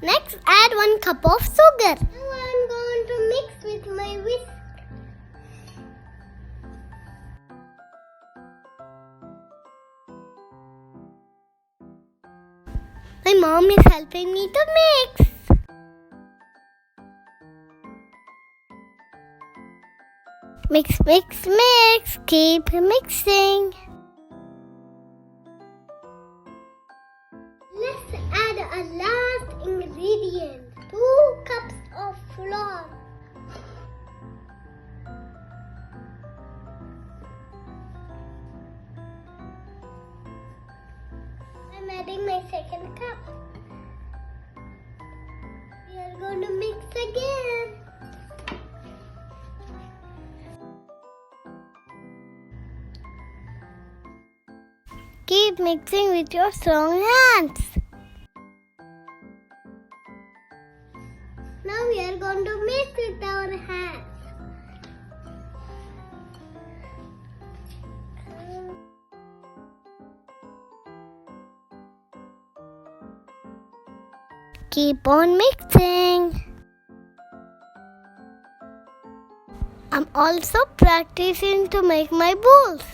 Next, add 1 cup of sugar. Now I'm going to mix with my whisk. My mom is helping me to mix. Mix, mix, mix. Keep mixing. Let's add a last ingredient. 2 cups of flour. I'm adding my second cup. We are going to mix again. Keep mixing with your strong hands. Now we are going to mix with our hands. Keep on mixing. I'm also practicing to make my balls.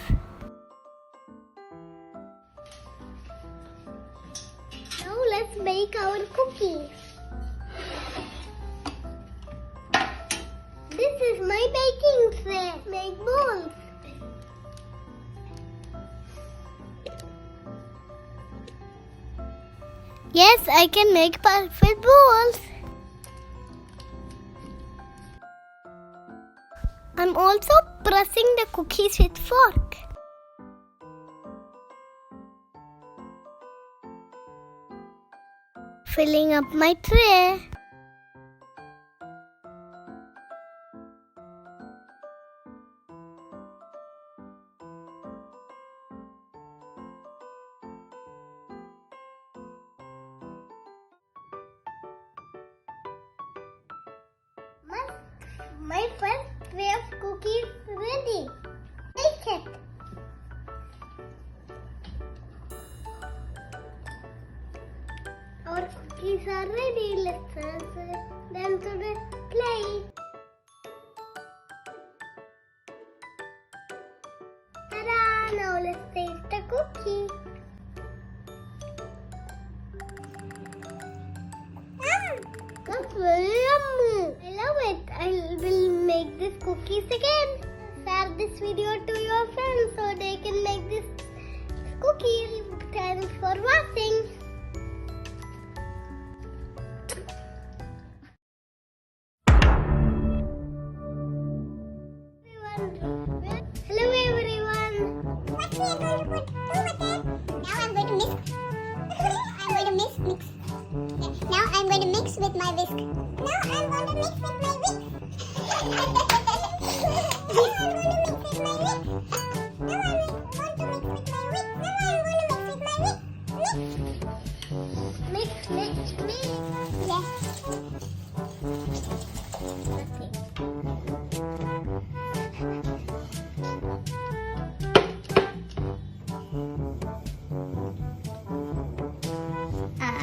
Now let's make our cookies. This is my baking tray. Make balls. Yes, I can make perfect balls. I'm also pressing the cookies with fork. Filling up my tray. My first tray of cookies ready. Take it. Our cookies are ready. Let's transfer them to the plate. Ta-da! Now let's taste the cookie. That's very yummy. I love it. I will make these cookies again. Share this video to your friends so they can make this cookies. Thanks for watching. Hello everyone. What we are going to put over there? Now I'm going to mix. I'm going to mix. Now I'm going to mix with my whisk. Now I'm going to mix with my whisk. Now I'm going to mix with my whisk. Now I'm going to mix with my whisk. Now I'm going to mix with my whisk. Mix. Yes.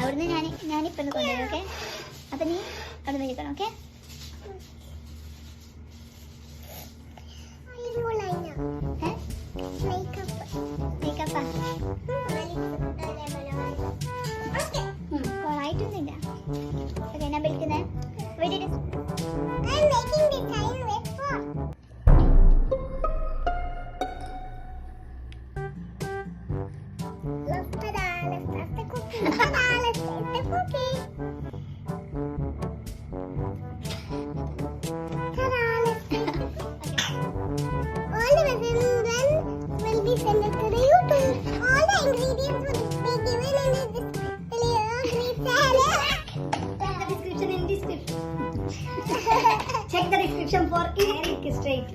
അവിടുന്ന് ഞാനിപ്പം കൊണ്ടുവരും. Okay, അപ്പം നീ അവിടെ കഴിക്കണം. Okay, മേക്കപ്പാ കൊളായിട്ടൊന്നുമില്ല. Okay, ഞാൻ വിളിക്കുന്നത് വീട്ടിൽ. Send it to the YouTube. All the ingredients will be given in this check the description. Check the description for Eric Straight.